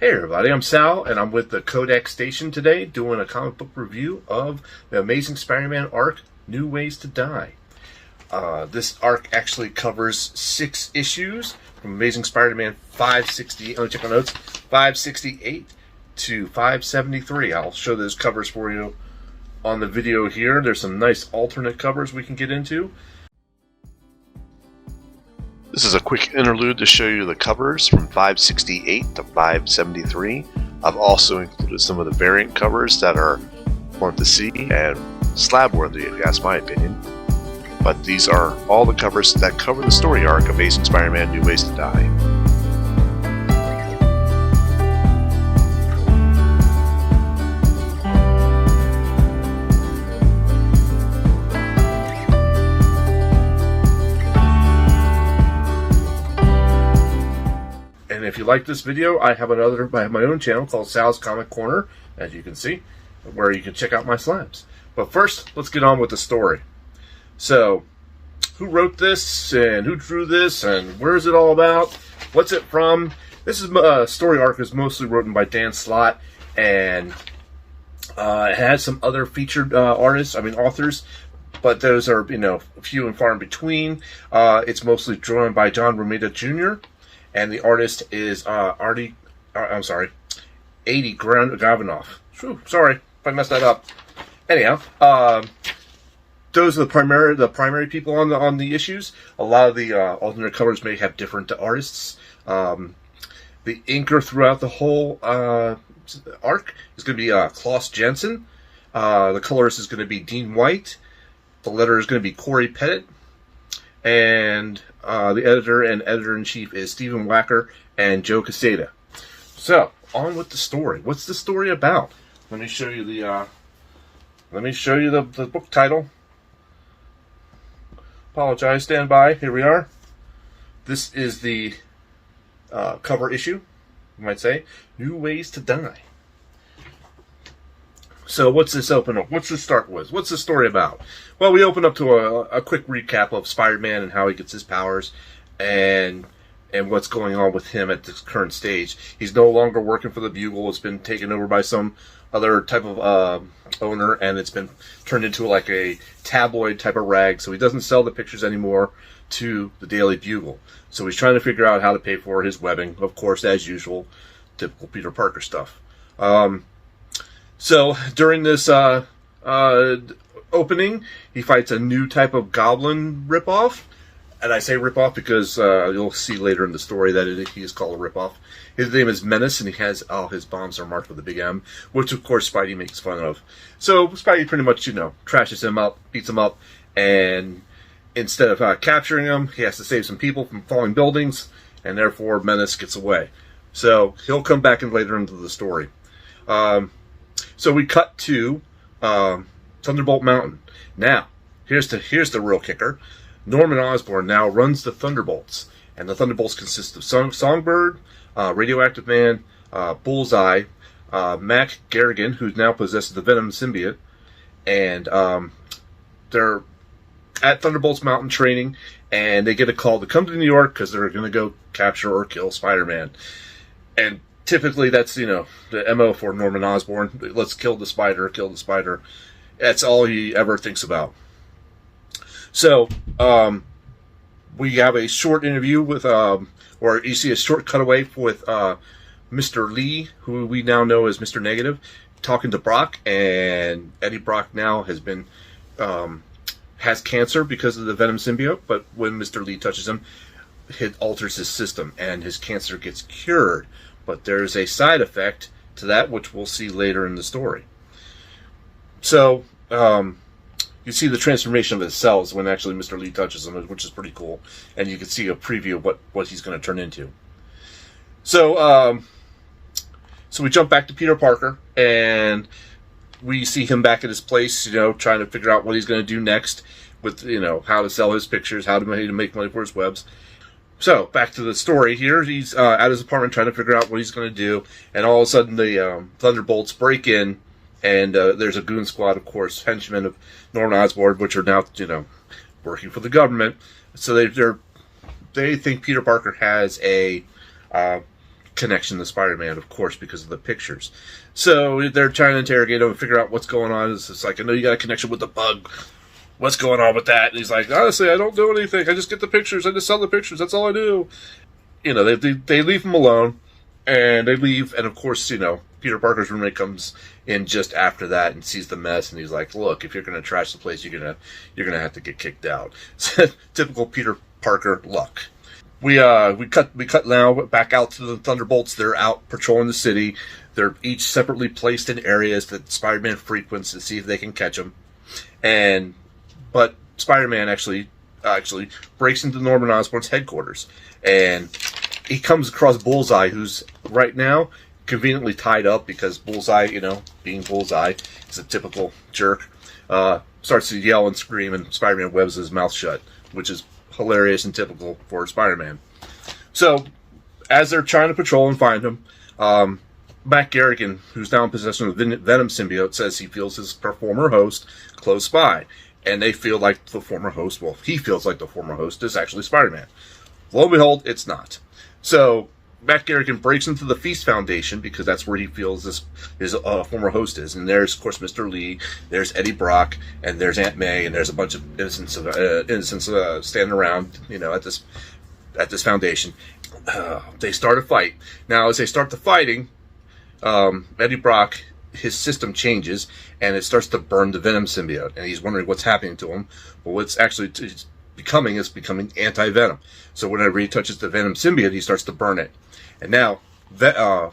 Hey everybody, I'm Sal, and I'm with the Codex Station today doing a comic book review of the Amazing Spider-Man arc, New Ways to Die. This arc actually covers 6 issues from Amazing Spider-Man 568, let me check my notes, 568 to 573. I'll show those covers for you on the video here. There's some nice alternate covers we can get into. This is a quick interlude to show you the covers from 568 to 573. I've also included some of the variant covers that are fun to see and slab worthy, if you ask my opinion. But these are all the covers that cover the story arc of Amazing Spider-Man New Ways to Die. And if you like this video, I have my own channel called Sal's Comic Corner, as you can see, where you can check out my slabs. But first, let's get on with the story. So, who wrote this, and who drew this, and where is it all about? What's it from? This is story arc is mostly written by Dan Slott, and it has some other featured authors, but those are, few and far in between. It's mostly drawn by John Romita Jr., and the artist is Adi Gavinoff. Sorry if I messed that up. Anyhow, those are the primary people on the issues. A lot of the alternate covers may have different artists. The inker throughout the whole arc is going to be Klaus Jensen. The colorist is going to be Dean White. The letterer is going to be Corey Pettit. And the editor and editor-in-chief is Stephen Wacker and Joe Quesada. So, on with the story. What's the story about? Let me show you the book title. Apologize, stand by. Here we are. This is the cover issue, you might say. New Ways to Die. So what's this open up? What's the start with? What's the story about? Well, we open up to a quick recap of Spider-Man and how he gets his powers and what's going on with him at this current stage. He's no longer working for the Bugle. It's been taken over by some other type of owner, and it's been turned into like a tabloid type of rag. So he doesn't sell the pictures anymore to the Daily Bugle. So he's trying to figure out how to pay for his webbing, of course, as usual, typical Peter Parker stuff. So during this opening, he fights a new type of goblin ripoff. And I say ripoff because you'll see later in the story that he is called a ripoff. His name is Menace, and he has all his bombs are marked with a big M, which of course Spidey makes fun of. So Spidey pretty much, trashes him up, beats him up, and instead of capturing him, he has to save some people from falling buildings, and therefore Menace gets away. So he'll come back in later into the story. So we cut to Thunderbolt Mountain. Now, here's the real kicker. Norman Osborn now runs the Thunderbolts, and the Thunderbolts consist of Songbird, Radioactive Man, Bullseye, Mac Garrigan, who now possesses the Venom symbiote, and they're at Thunderbolts Mountain training, and they get a call to come to New York because they're going to go capture or kill Spider-Man. And typically, that's, the MO for Norman Osborn. Let's kill the spider, kill the spider. That's all he ever thinks about. So, we have a short interview with, or you see a short cutaway with Mr. Lee, who we now know as Mr. Negative, talking to Brock, and Eddie Brock now has been, has cancer because of the Venom symbiote, but when Mr. Lee touches him, it alters his system, and his cancer gets cured. But there's a side effect to that, which we'll see later in the story. So, you see the transformation of his cells when actually Mr. Lee touches him, which is pretty cool. And you can see a preview of what he's going to turn into. So, so we jump back to Peter Parker, and we see him back at his place, trying to figure out what he's going to do next with, how to sell his pictures, how to make money for his webs. So, back to the story here. He's at his apartment trying to figure out what he's going to do, and all of a sudden the Thunderbolts break in, and there's a goon squad, of course, henchmen of Norman Osborn, which are now, working for the government. So they think Peter Parker has a connection to Spider-Man, of course, because of the pictures. So they're trying to interrogate him and figure out what's going on. It's like, I know you got a connection with the bug. What's going on with that? And he's like, honestly, I don't do anything. I just get the pictures. I just sell the pictures. That's all I do. You know, they leave him alone, and they leave. And of course, you know, Peter Parker's roommate comes in just after that and sees the mess, and he's like, look, if you're going to trash the place, you're gonna have to get kicked out. Typical Peter Parker luck. We cut now back out to the Thunderbolts. They're out patrolling the city. They're each separately placed in areas that Spider-Man frequents to see if they can catch him. But Spider-Man actually breaks into Norman Osborn's headquarters, and he comes across Bullseye, who's right now conveniently tied up because Bullseye, you know, being Bullseye, is a typical jerk. Starts to yell and scream, and Spider-Man webs his mouth shut, which is hilarious and typical for Spider-Man. So, as they're trying to patrol and find him, Matt Garrigan, who's now in possession of the Venom symbiote, says he feels his former host close by. And they feel like the former host, well, he feels like the former host is actually Spider-Man. Lo and behold, it's not. So, Matt Garrigan breaks into the Feast Foundation because that's where he feels his former host is. And there's, of course, Mr. Lee, there's Eddie Brock, and there's Aunt May, and there's a bunch of innocents standing around, you know, at this foundation. They start a fight. Now, as they start the fighting, Eddie Brock, his system changes, and it starts to burn the Venom symbiote, and he's wondering what's happening to him. Well, what's actually becoming anti-Venom. So whenever he touches the Venom symbiote, he starts to burn it. And now, I'm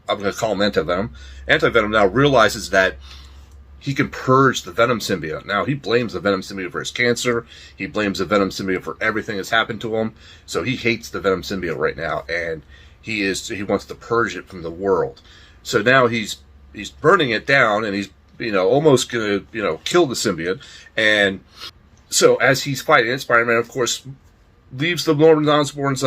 going to call him anti-Venom. Anti-Venom now realizes that he can purge the Venom symbiote. Now, he blames the Venom symbiote for his cancer. He blames the Venom symbiote for everything that's happened to him. So he hates the Venom symbiote right now, and he wants to purge it from the world. So now he's burning it down, and he's, you know, almost gonna, you know, kill the symbiote. And so as he's fighting it, Spider-Man, of course, leaves the Norman Osborn's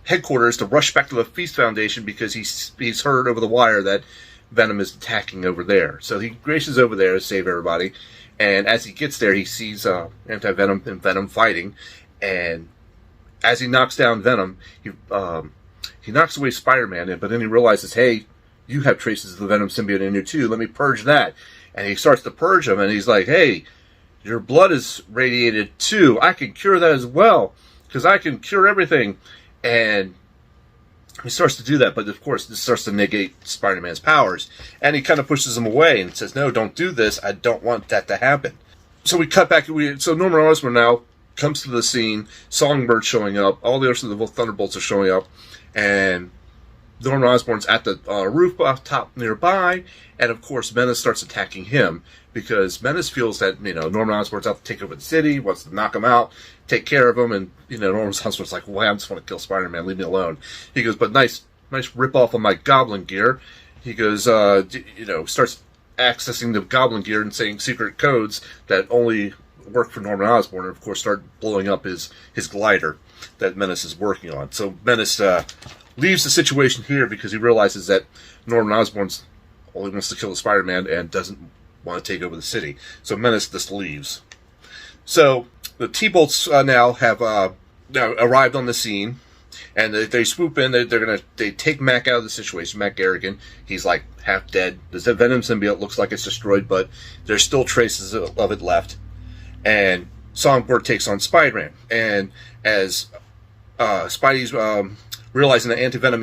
headquarters to rush back to the Feast Foundation because he's heard over the wire that Venom is attacking over there. So he races over there to save everybody. And as he gets there, he sees Anti-Venom and Venom fighting. And as he knocks down Venom, he knocks away Spider-Man, but then he realizes, hey, you have traces of the Venom symbiote in you too. Let me purge that. And he starts to purge him, and he's like, hey, your blood is radiated too. I can cure that as well, because I can cure everything. And he starts to do that, but of course this starts to negate Spider-Man's powers. And he kind of pushes him away and says, no, don't do this. I don't want that to happen. So we cut back. So Norman Osborn now comes to the scene. Songbird showing up. All the rest of the Thunderbolts are showing up. And Norman Osborn's at the roof top nearby, and of course Menace starts attacking him because Menace feels that, you know, Norman Osborn's out to take over the city, wants to knock him out, take care of him, and, you know, Norman Osborn's like, well, I just want to kill Spider-Man, leave me alone. He goes, but nice rip-off of my Goblin gear. He goes, you know, starts accessing the Goblin gear and saying secret codes that only work for Norman Osborn, and of course start blowing up his glider that Menace is working on. So Menace leaves the situation here because he realizes that Norman Osborn only wants to kill the Spider-Man and doesn't want to take over the city. So Menace just leaves. So the T-Bolts now have now arrived on the scene, and they swoop in. They take Mac out of the situation. Mac Garrigan, he's like half dead. The Venom symbiote looks like it's destroyed, but there's still traces of it left. And Songbird takes on Spider-Man, and as Spidey's realizing that Anti-Venom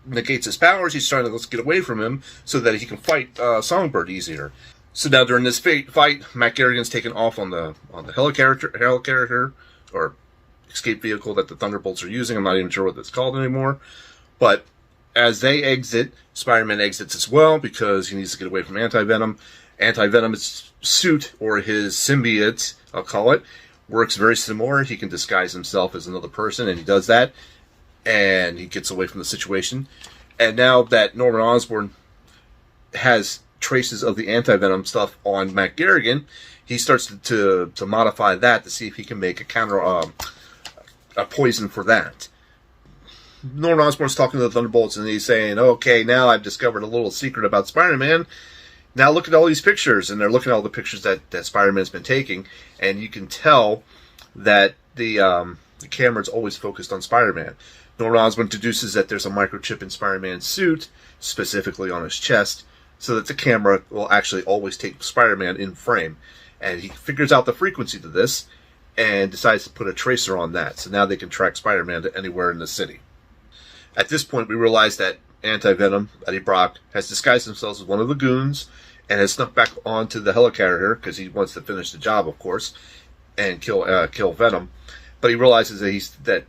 negates his powers, he's trying to get away from him so that he can fight Songbird easier. So now during this fight, Matt Garrigan's taken off on the helicarrier or escape vehicle that the Thunderbolts are using. I'm not even sure what that's called anymore. But as they exit, Spider-Man exits as well because he needs to get away from Anti-Venom. Anti-Venom's suit, or his symbiote, I'll call it, works very similar. He can disguise himself as another person, and he does that. And he gets away from the situation. And now that Norman Osborn has traces of the Anti-Venom stuff on Matt Garrigan, he starts to modify that to see if he can make a poison for that. Norman Osborn's talking to the Thunderbolts, and he's saying, okay, now I've discovered a little secret about Spider-Man. Now look at all these pictures. And they're looking at all the pictures that Spider-Man's been taking, and you can tell that the the camera is always focused on Spider-Man. Norman Osborn deduces that there's a microchip in Spider-Man's suit, specifically on his chest, so that the camera will actually always take Spider-Man in frame. And he figures out the frequency to this and decides to put a tracer on that. So now they can track Spider-Man to anywhere in the city. At this point, we realize that Anti-Venom, Eddie Brock, has disguised himself as one of the goons and has snuck back onto the helicarrier because he wants to finish the job, of course, and kill Venom. But he realizes that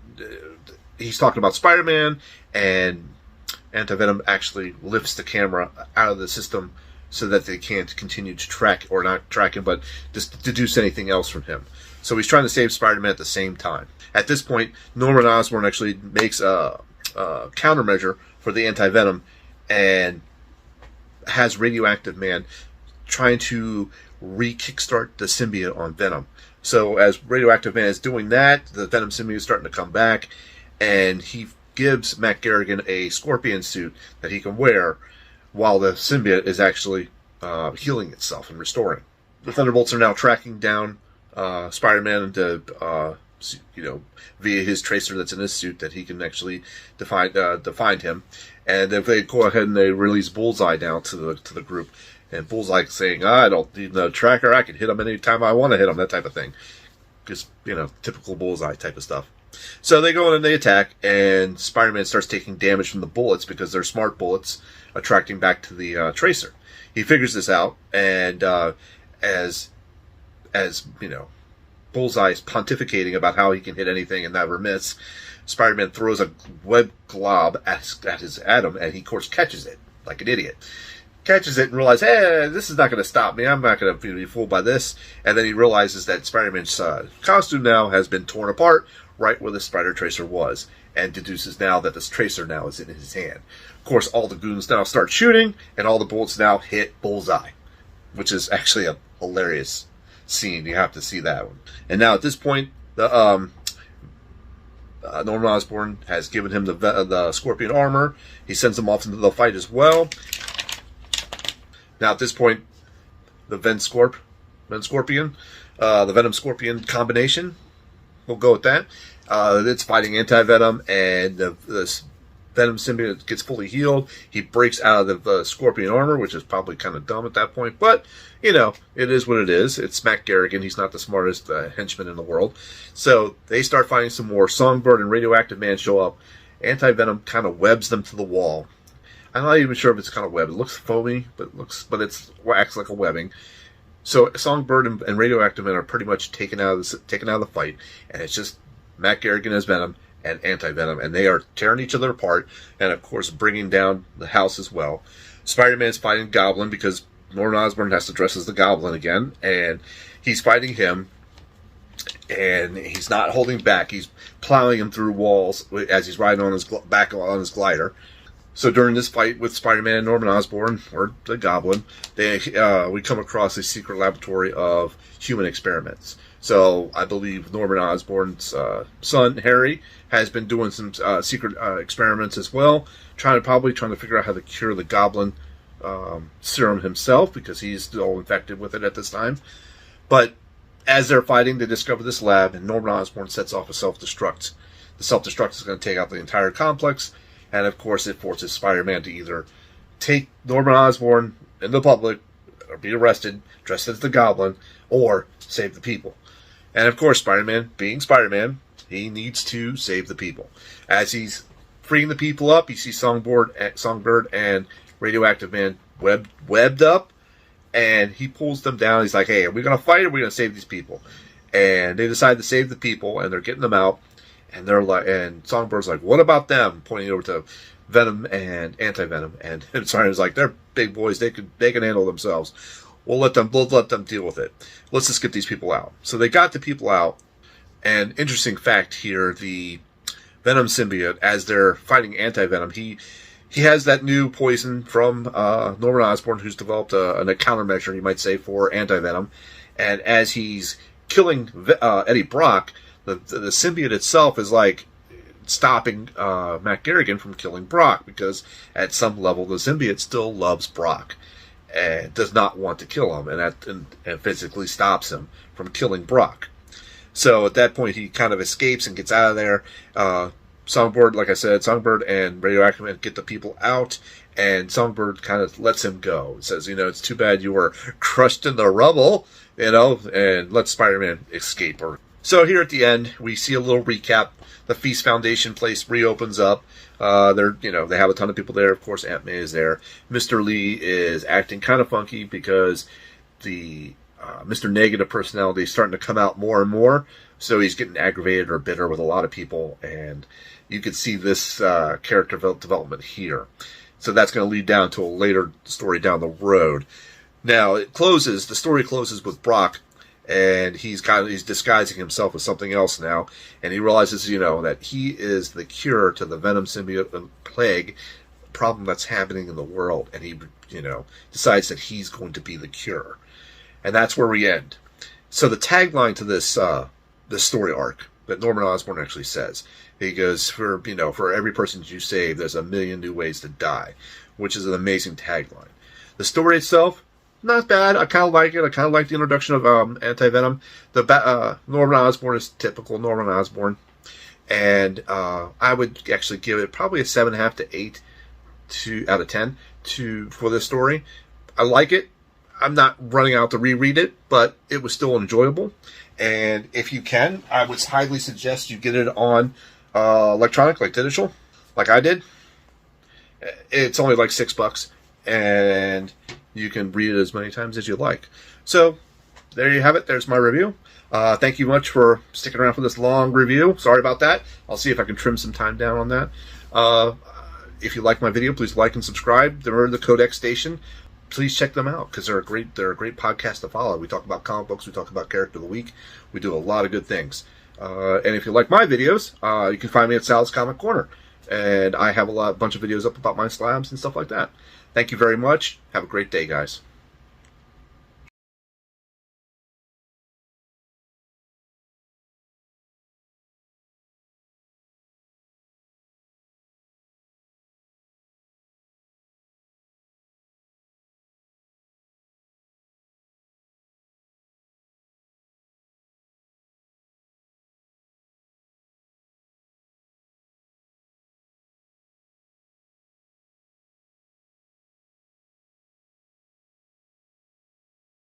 he's talking about Spider-Man, and Anti-Venom actually lifts the camera out of the system so that they can't continue to track, or not track him, but just deduce anything else from him. So he's trying to save Spider-Man at the same time. At this point, Norman Osborn actually makes a countermeasure for the Anti-Venom and has Radioactive Man trying to re-kickstart the symbiote on Venom. So as Radioactive Man is doing that, the Venom symbiote is starting to come back, and he gives Matt Garrigan a scorpion suit that he can wear while the symbiote is actually healing itself and restoring. The Thunderbolts are now tracking down Spider-Man to, via his tracer that's in his suit, that he can actually find him. And if they go ahead and they release Bullseye down to the group, and Bullseye saying, I don't need no tracker, I can hit him anytime I want to hit him, that type of thing. Just, typical Bullseye type of stuff. So they go in and they attack, and Spider-Man starts taking damage from the bullets because they're smart bullets, attracting back to the tracer. He figures this out, and as Bullseye's pontificating about how he can hit anything and never miss, Spider-Man throws a web glob at him, and he, of course, catches it like an idiot. Catches it and realizes, hey, this is not going to stop me. I'm not going to be fooled by this. And then he realizes that Spider-Man's costume now has been torn apart right where the Spider Tracer was, and deduces now that this Tracer now is in his hand. Of course, all the goons now start shooting, and all the bullets now hit Bullseye, which is actually a hilarious scene. You have to see that one. And now at this point, the Norman Osborn has given him the Scorpion armor. He sends him off into the fight as well. Now at this point, the Venom Scorpion combination, we'll go with that. It's fighting Anti-Venom, and the Venom symbiote gets fully healed. He breaks out of the Scorpion armor, which is probably kind of dumb at that point, but it is what it is. It's Matt Garrigan. He's not the smartest henchman in the world. So they start fighting some more. Songbird and Radioactive Man show up. Anti-Venom kind of webs them to the wall. I'm not even sure if it's kind of webbed. It looks foamy, but it acts like a webbing. So Songbird and Radioactive Man are pretty much taken out of the fight, and it's just Matt Garrigan as Venom and Anti-Venom, and they are tearing each other apart, and of course bringing down the house as well. Spider-Man's fighting Goblin because Norman Osborn has to dress as the Goblin again, and he's fighting him, and he's not holding back. He's plowing him through walls as he's riding on his back on his glider. So during this fight with Spider-Man and Norman Osborn, or the Goblin, we come across a secret laboratory of human experiments. So I believe Norman Osborn's son, Harry, has been doing some secret experiments as well, trying to figure out how to cure the Goblin serum himself, because he's still infected with it at this time. But as they're fighting, they discover this lab, and Norman Osborn sets off a self-destruct. The self-destruct is going to take out the entire complex, and of course it forces Spider-Man to either take Norman Osborn in the public, or be arrested, dressed as the Goblin, or save the people. And of course, Spider-Man, being Spider-Man, he needs to save the people. As he's freeing the people up, you see Songbird and Radioactive Man webbed up, and he pulls them down. He's like, hey, are we going to fight, or are we going to save these people? And they decide to save the people, and they're getting them out. And they're like, and Songbird's like, what about them? Pointing over to Venom and Anti-Venom. And Spider-Man's like, they're big boys. They can handle themselves. We'll let them deal with it. Let's just get these people out. So they got the people out. And interesting fact here, the Venom symbiote, as they're fighting Anti-Venom, he has that new poison from Norman Osborn, who's developed a countermeasure, you might say, for Anti-Venom. And as he's killing Eddie Brock, the symbiote itself is like stopping Matt Garrigan from killing Brock, because at some level the symbiote still loves Brock and does not want to kill him, and physically stops him from killing Brock. So at that point, he kind of escapes and gets out of there. Songbird, like I said, Songbird and Radioactive Man get the people out, and Songbird kind of lets him go. It says, it's too bad you were crushed in the rubble, and let Spider-Man escape. So here at the end, we see a little recap. The Feast Foundation place reopens up. They have a ton of people there. Of course, Aunt May is there. Mr. Lee is acting kind of funky because the Mr. Negative personality is starting to come out more and more. So he's getting aggravated or bitter with a lot of people, and you can see this character development here. So that's going to lead down to a later story down the road. Now the story closes with Brock, and he's disguising himself as something else now, and he realizes, that he is the cure to the Venom symbiote plague problem that's happening in the world, and he, decides that he's going to be the cure. And that's where we end. So the tagline to this story arc that Norman Osborn actually says, he goes, for every person you save, there's a million new ways to die, which is an amazing tagline. The story itself, not bad. I kind of like it. I kind of like the introduction of Anti-Venom. Norman Osborn is typical Norman Osborn, and I would actually give it probably a 7.5 to 8 out of 10 for this story. I like it. I'm not running out to reread it, but it was still enjoyable. And if you can, I would highly suggest you get it on electronic, like digital, like I did. It's only like $6, and you can read it as many times as you like. So there you have it. There's my review. Thank you much for sticking around for this long review. Sorry about that. I'll see if I can trim some time down on that. If you like my video, please like and subscribe. They're the Codex Station. Please check them out because they're a great podcast to follow. We talk about comic books. We talk about Character of the Week. We do a lot of good things. And if you like my videos, you can find me at Sal's Comic Corner. And I have a bunch of videos up about my slabs and stuff like that. Thank you very much. Have a great day, guys.